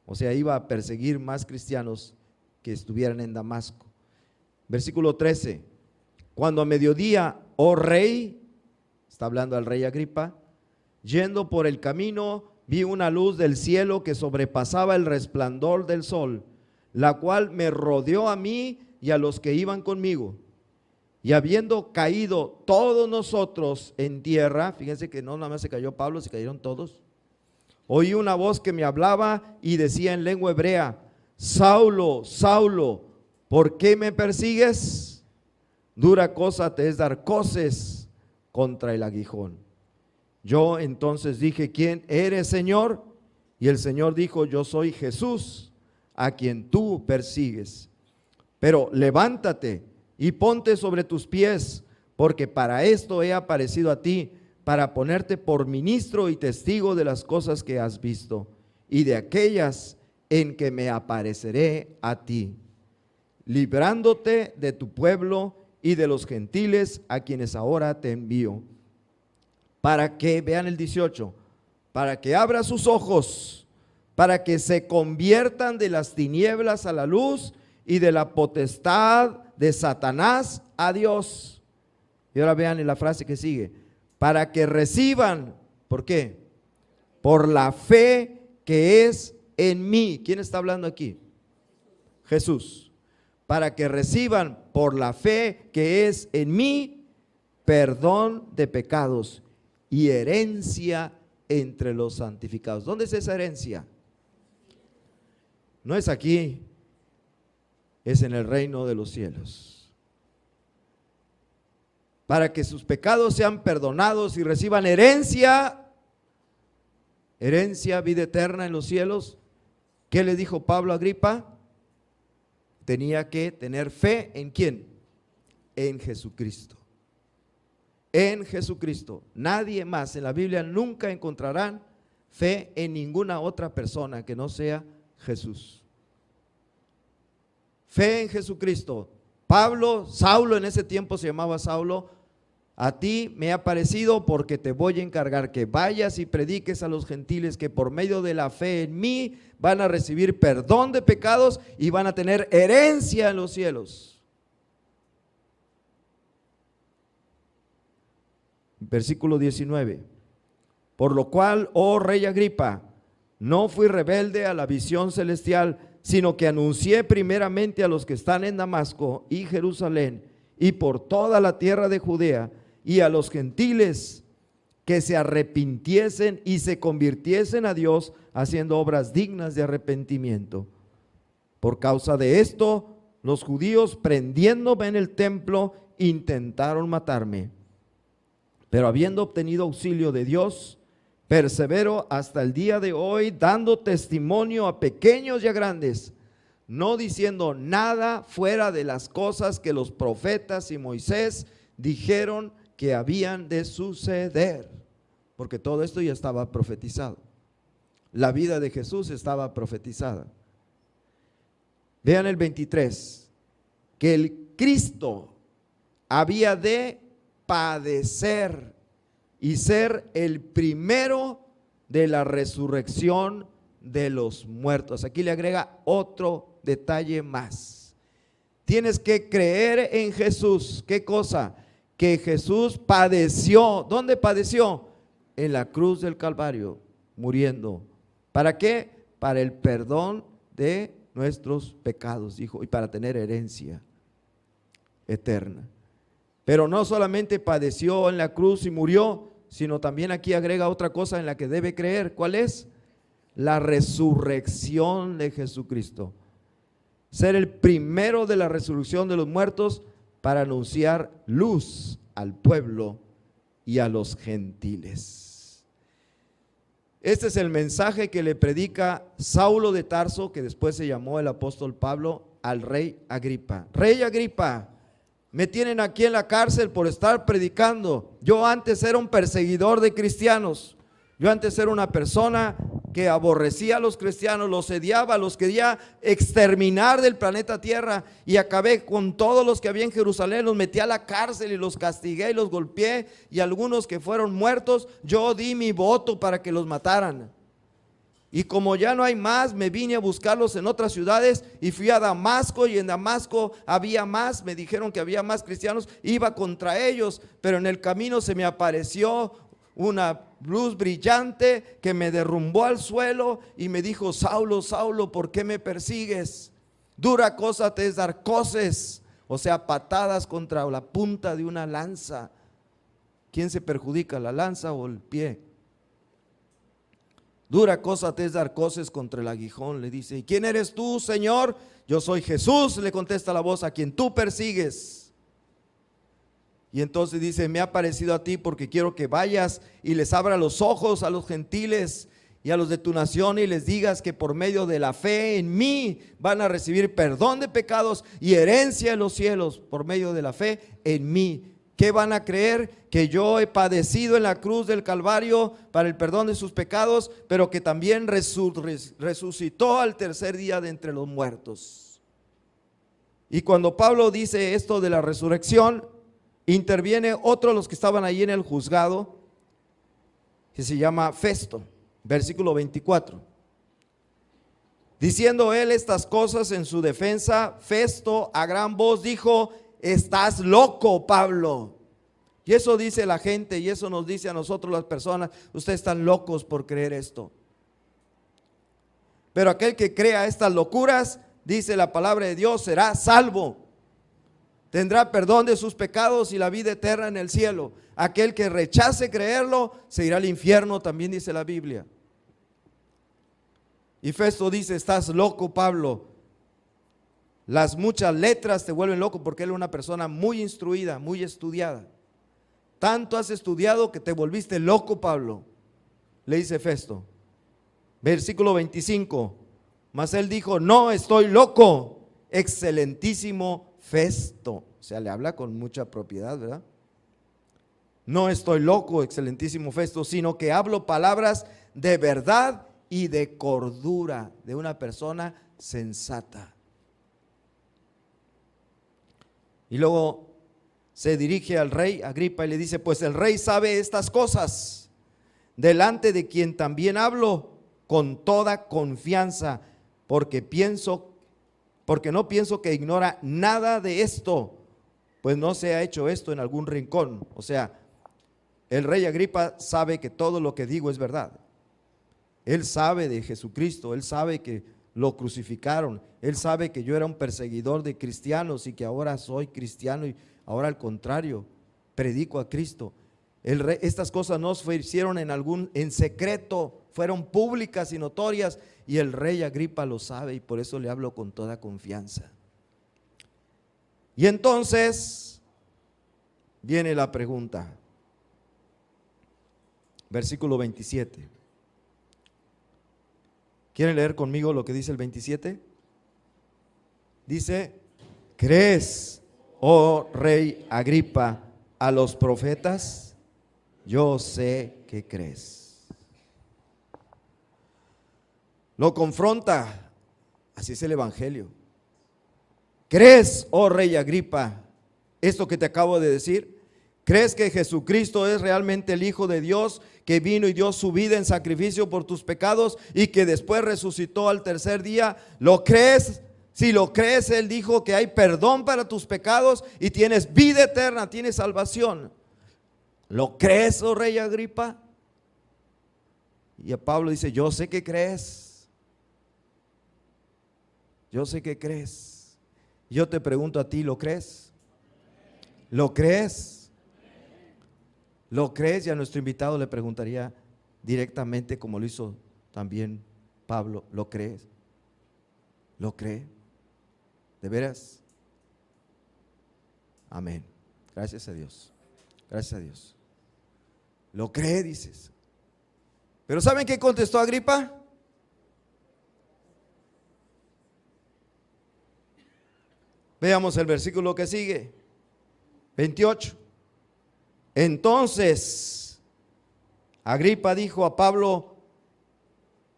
O sea, iba a perseguir más cristianos que estuvieran en Damasco. Versículo 13, cuando a mediodía, oh rey, está hablando al rey Agripa, yendo por el camino, vi una luz del cielo que sobrepasaba el resplandor del sol, la cual me rodeó a mí y a los que iban conmigo. Y habiendo caído todos nosotros en tierra, fíjense que no nada más se cayó Pablo, se cayeron todos. Oí una voz que me hablaba y decía en lengua hebrea: Saulo, Saulo, ¿por qué me persigues? Dura cosa te es dar coces contra el aguijón. Yo entonces dije: ¿quién eres, Señor? Y el Señor dijo: yo soy Jesús, a quien tú persigues. Pero levántate y ponte sobre tus pies, porque para esto he aparecido a ti, para ponerte por ministro y testigo de las cosas que has visto, y de aquellas en que me apareceré a ti, librándote de tu pueblo y de los gentiles a quienes ahora te envío, para que, vean el 18, para que abra sus ojos, para que se conviertan de las tinieblas a la luz y de la potestad de Satanás a Dios. Y ahora vean en la frase que sigue, para que reciban, ¿por qué? Por la fe que es en mí. ¿Quién está hablando aquí? Jesús. Para que reciban por la fe que es en mí, perdón de pecados y herencia entre los santificados. ¿Dónde es esa herencia? No es aquí, es en el reino de los cielos. Para que sus pecados sean perdonados y reciban herencia, vida eterna en los cielos. ¿Qué le dijo Pablo a Agripa? Tenía que tener fe ¿en quién? En Jesucristo. En Jesucristo. Nadie más en la Biblia nunca encontrarán fe en ninguna otra persona que no sea Jesús. Fe en Jesucristo. Pablo, Saulo en ese tiempo se llamaba Saulo, a ti me ha parecido porque te voy a encargar que vayas y prediques a los gentiles que por medio de la fe en mí van a recibir perdón de pecados y van a tener herencia en los cielos. Versículo 19. Por lo cual, oh rey Agripa, no fui rebelde a la visión celestial, sino que anuncié primeramente a los que están en Damasco y Jerusalén y por toda la tierra de Judea y a los gentiles que se arrepintiesen y se convirtiesen a Dios haciendo obras dignas de arrepentimiento. Por causa de esto, los judíos prendiéndome en el templo intentaron matarme. Pero habiendo obtenido auxilio de Dios, persevero hasta el día de hoy, dando testimonio a pequeños y a grandes, no diciendo nada fuera de las cosas que los profetas y Moisés dijeron que habían de suceder, porque todo esto ya estaba profetizado. La vida de Jesús estaba profetizada. Vean el 23, que el Cristo había de padecer y ser el primero de la resurrección de los muertos. Aquí le agrega otro detalle más. Tienes que creer en Jesús. ¿Qué cosa? Que Jesús padeció. ¿Dónde padeció? En la cruz del Calvario, muriendo. ¿Para qué? Para el perdón de nuestros pecados, dijo, y para tener herencia eterna. Pero no solamente padeció en la cruz y murió, sino también aquí agrega otra cosa en la que debe creer. ¿Cuál es? La resurrección de Jesucristo. Ser el primero de la resurrección de los muertos para anunciar luz al pueblo y a los gentiles. Este es el mensaje que le predica Saulo de Tarso, que después se llamó el apóstol Pablo, al rey Agripa. Rey Agripa, me tienen aquí en la cárcel por estar predicando. Yo antes era un perseguidor de cristianos. Yo antes era una persona que aborrecía a los cristianos, los odiaba, los quería exterminar del planeta Tierra, y acabé con todos los que había en Jerusalén, los metí a la cárcel y los castigué y los golpeé, y algunos que fueron muertos, yo di mi voto para que los mataran. Y como ya no hay más, me vine a buscarlos en otras ciudades y fui a Damasco, y en Damasco había más, me dijeron que había más cristianos, iba contra ellos, pero en el camino se me apareció una luz brillante que me derrumbó al suelo y me dijo: Saulo, Saulo, ¿por qué me persigues? Dura cosa te es dar coces, o sea, patadas contra la punta de una lanza. ¿Quién se perjudica, la lanza o el pie? Dura cosa te es dar coces contra el aguijón, le dice. ¿Y quién eres tú, Señor? Yo soy Jesús, le contesta la voz, a quien tú persigues. Y entonces dice: me ha parecido a ti porque quiero que vayas y les abra los ojos a los gentiles y a los de tu nación, y les digas que por medio de la fe en mí van a recibir perdón de pecados y herencia en los cielos. Por medio de la fe en mí. ¿Qué van a creer? Que yo he padecido en la cruz del Calvario para el perdón de sus pecados, pero que también resucitó al tercer día de entre los muertos. Y cuando Pablo dice esto de la resurrección, interviene otro de los que estaban ahí en el juzgado, que se llama Festo, versículo 24. Diciendo él estas cosas en su defensa, Festo a gran voz dijo: estás loco, Pablo. Y eso dice la gente, y eso nos dice a nosotros las personas: ustedes están locos por creer esto. Pero aquel que crea estas locuras, dice la palabra de Dios, será salvo. Tendrá perdón de sus pecados y la vida eterna en el cielo. Aquel que rechace creerlo, se irá al infierno, también dice la Biblia. Y Festo dice: estás loco, Pablo. Las muchas letras te vuelven loco, porque él es una persona muy instruida, muy estudiada. Tanto has estudiado que te volviste loco, Pablo, le dice Festo. Versículo 25. Mas él dijo: no estoy loco, excelentísimo Festo. O sea, le habla con mucha propiedad, ¿verdad? No estoy loco, excelentísimo Festo, sino que hablo palabras de verdad y de cordura, de una persona sensata. Y luego se dirige al rey Agripa y le dice: pues el rey sabe estas cosas, delante de quien también hablo con toda confianza, porque no pienso que ignora nada de esto, pues no se ha hecho esto en algún rincón. O sea, el rey Agripa sabe que todo lo que digo es verdad. Él sabe de Jesucristo, él sabe que lo crucificaron, él sabe que yo era un perseguidor de cristianos y que ahora soy cristiano, y ahora al contrario, predico a Cristo. Estas cosas no se hicieron en secreto, fueron públicas y notorias, y el rey Agripa lo sabe, y por eso le hablo con toda confianza. Y entonces viene la pregunta, versículo 27. ¿Quieren leer conmigo lo que dice el 27? Dice: ¿crees, oh rey Agripa, a los profetas? Yo sé que crees. Lo confronta, así es el evangelio. ¿Crees, oh rey Agripa, esto que te acabo de decir? ¿Crees que Jesucristo es realmente el Hijo de Dios, que vino y dio su vida en sacrificio por tus pecados y que después resucitó al tercer día? ¿Lo crees? Si lo crees, Él dijo que hay perdón para tus pecados y tienes vida eterna, tienes salvación. ¿Lo crees, oh rey Agripa? Y a Pablo dice: yo sé que crees. Yo sé que crees. Yo te pregunto a ti: ¿lo crees? ¿Lo crees? ¿Lo crees? Y a nuestro invitado le preguntaría directamente, como lo hizo también Pablo: ¿lo crees? ¿Lo cree? ¿De veras? Amén. Gracias a Dios. Gracias a Dios. ¿Lo cree? Dices. Pero ¿saben qué contestó Agripa? Veamos el versículo que sigue, 28. Entonces Agripa dijo a Pablo: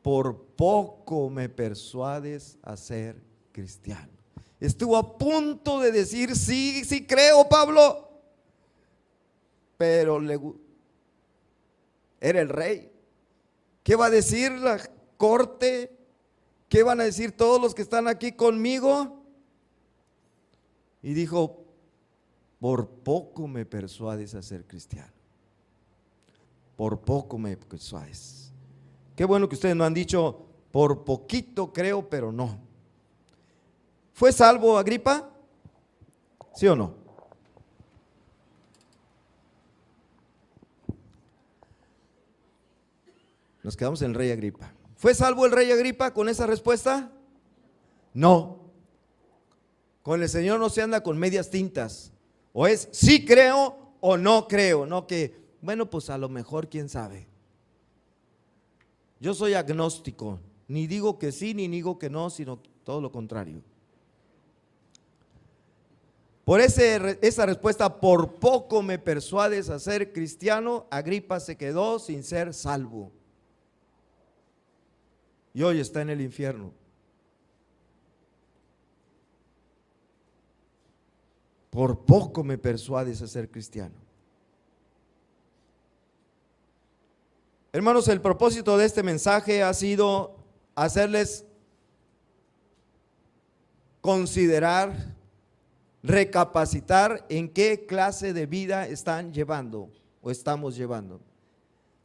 por poco me persuades a ser cristiano. Estuvo a punto de decir: sí, sí creo, Pablo, pero era el rey. ¿Qué va a decir la corte? ¿Qué van a decir todos los que están aquí conmigo? Y dijo: por poco me persuades a ser cristiano. Por poco me persuades. Qué bueno que ustedes no han dicho: por poquito creo, pero no. ¿Fue salvo Agripa? ¿Sí o no? Nos quedamos en el rey Agripa. ¿Fue salvo el rey Agripa con esa respuesta? No. Con el Señor no se anda con medias tintas. O es sí creo o no creo. No que, bueno, pues a lo mejor, quién sabe. Yo soy agnóstico. Ni digo que sí, ni digo que no, sino todo lo contrario. Por esa respuesta: por poco me persuades a ser cristiano, Agripa se quedó sin ser salvo. Y hoy está en el infierno. Por poco me persuades a ser cristiano. Hermanos, el propósito de este mensaje ha sido hacerles considerar, recapacitar en qué clase de vida están llevando o estamos llevando.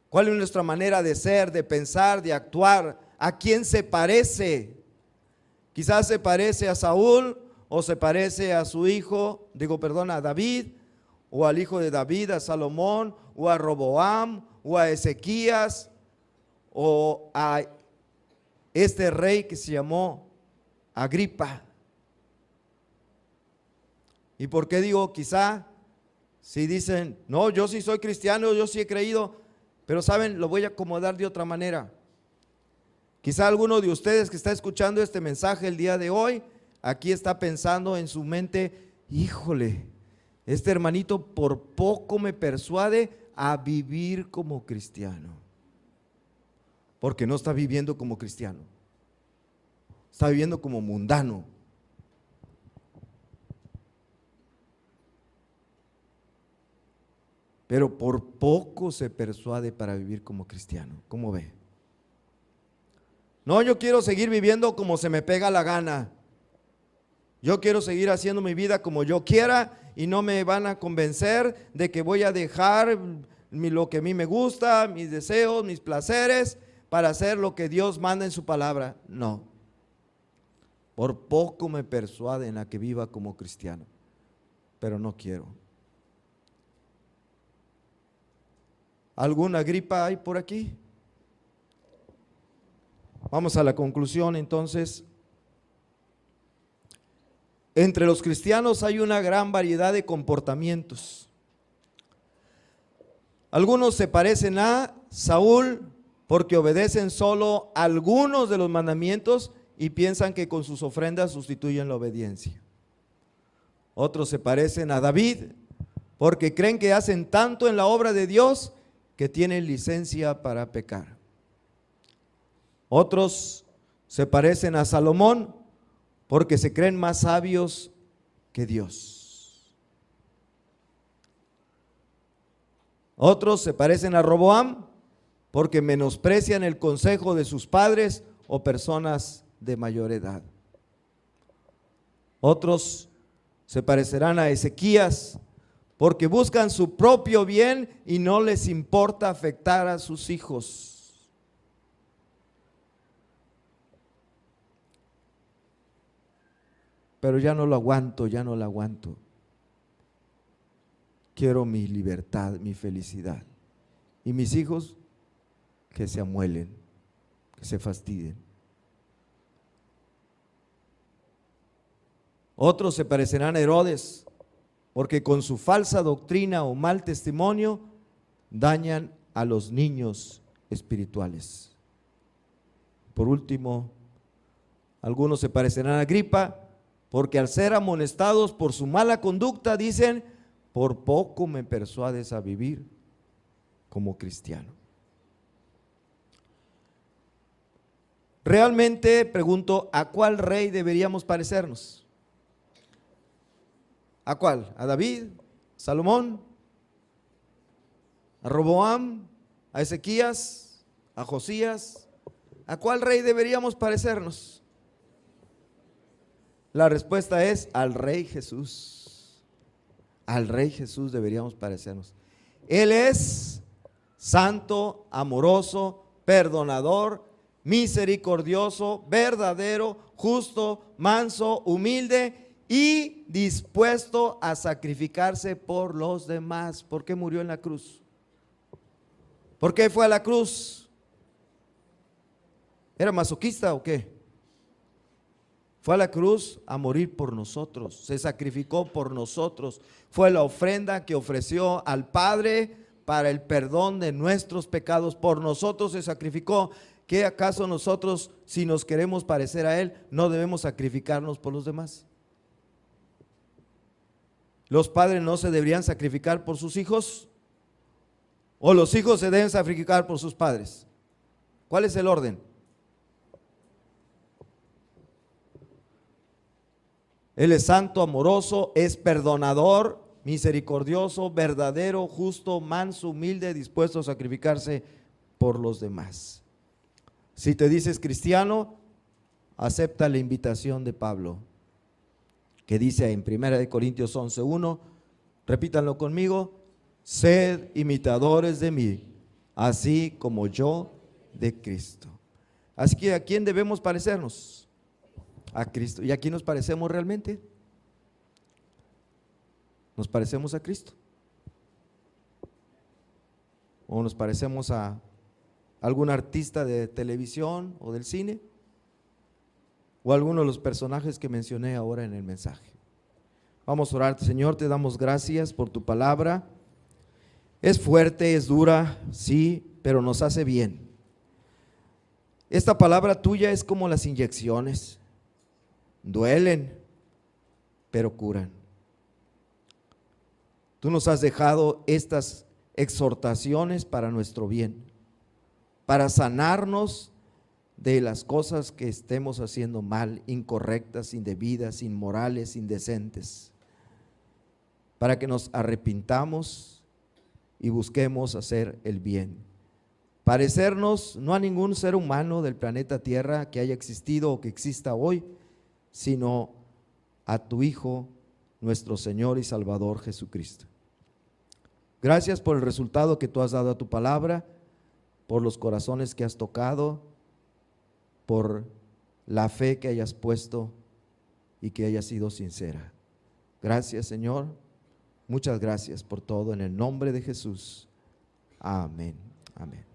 ¿Cuál es nuestra manera de ser, de pensar, de actuar? ¿A quién se parece? Quizás se parece a Saúl o se parece a su hijo, a David, o al hijo de David, a Salomón, o a Roboam, o a Ezequías, o a este rey que se llamó Agripa. ¿Y por qué digo quizá? Si dicen, no, yo sí soy cristiano, yo sí he creído, pero saben, lo voy a acomodar de otra manera. Quizá alguno de ustedes que está escuchando este mensaje el día de hoy, aquí está pensando en su mente, híjole, este hermanito por poco me persuade a vivir como cristiano. Porque no está viviendo como cristiano, está viviendo como mundano. Pero por poco se persuade para vivir como cristiano. ¿Cómo ve? No, yo quiero seguir viviendo como se me pega la gana. Yo quiero seguir haciendo mi vida como yo quiera y no me van a convencer de que voy a dejar lo que a mí me gusta, mis deseos, mis placeres, para hacer lo que Dios manda en su palabra. No. Por poco me persuaden a que viva como cristiano, pero no quiero. ¿Alguna Agripa hay por aquí? Vamos a la conclusión entonces. Entre los cristianos hay una gran variedad de comportamientos. Algunos se parecen a Saúl porque obedecen solo algunos de los mandamientos y piensan que con sus ofrendas sustituyen la obediencia. Otros se parecen a David porque creen que hacen tanto en la obra de Dios que tienen licencia para pecar. Otros se parecen a Salomón porque se creen más sabios que Dios. Otros se parecen a Roboam porque menosprecian el consejo de sus padres o personas de mayor edad. Otros se parecerán a Ezequías porque buscan su propio bien y no les importa afectar a sus hijos. Pero ya no lo aguanto, ya no lo aguanto. Quiero mi libertad, mi felicidad. Y mis hijos que se amuelen, que se fastidien. Otros se parecerán a Herodes, porque con su falsa doctrina o mal testimonio dañan a los niños espirituales. Por último, algunos se parecerán a Agripa, porque al ser amonestados por su mala conducta dicen, por poco me persuades a vivir como cristiano. Realmente pregunto, ¿a cuál rey deberíamos parecernos? ¿A cuál? ¿A David? ¿Salomón? ¿A Roboam? ¿A Ezequías? ¿A Josías? ¿A cuál rey deberíamos parecernos? La respuesta es al Rey Jesús. Al Rey Jesús deberíamos parecernos. Él es santo, amoroso, perdonador, misericordioso, verdadero, justo, manso, humilde y dispuesto a sacrificarse por los demás. ¿Por qué murió en la cruz? ¿Por qué fue a la cruz? ¿Era masoquista o qué? Fue a la cruz a morir por nosotros, se sacrificó por nosotros. Fue la ofrenda que ofreció al Padre para el perdón de nuestros pecados. Por nosotros se sacrificó. ¿Qué acaso nosotros, si nos queremos parecer a Él, no debemos sacrificarnos por los demás? ¿Los padres no se deberían sacrificar por sus hijos? ¿O los hijos se deben sacrificar por sus padres? ¿Cuál es el orden? Él es santo, amoroso, es perdonador, misericordioso, verdadero, justo, manso, humilde, dispuesto a sacrificarse por los demás. Si te dices cristiano, acepta la invitación de Pablo, que dice en 1 Corintios 11:1, repítanlo conmigo: sed imitadores de mí, así como yo de Cristo. Así que ¿a quién debemos parecernos? A Cristo. ¿Y a quién nos parecemos realmente? ¿Nos parecemos a Cristo? ¿O nos parecemos a algún artista de televisión o del cine? ¿O a alguno de los personajes que mencioné ahora en el mensaje? Vamos a orar. Señor, te damos gracias por tu palabra. Es fuerte, es dura, sí, pero nos hace bien. Esta palabra tuya es como las inyecciones. Duelen, pero curan. Tú nos has dejado estas exhortaciones para nuestro bien, para sanarnos de las cosas que estemos haciendo mal, incorrectas, indebidas, inmorales, indecentes, para que nos arrepintamos y busquemos hacer el bien. Parecernos no a ningún ser humano del planeta Tierra que haya existido o que exista hoy, sino a tu Hijo, nuestro Señor y Salvador Jesucristo. Gracias por el resultado que tú has dado a tu palabra, por los corazones que has tocado, por la fe que hayas puesto y que haya sido sincera. Gracias, Señor. Muchas gracias por todo, en el nombre de Jesús. Amén. Amén.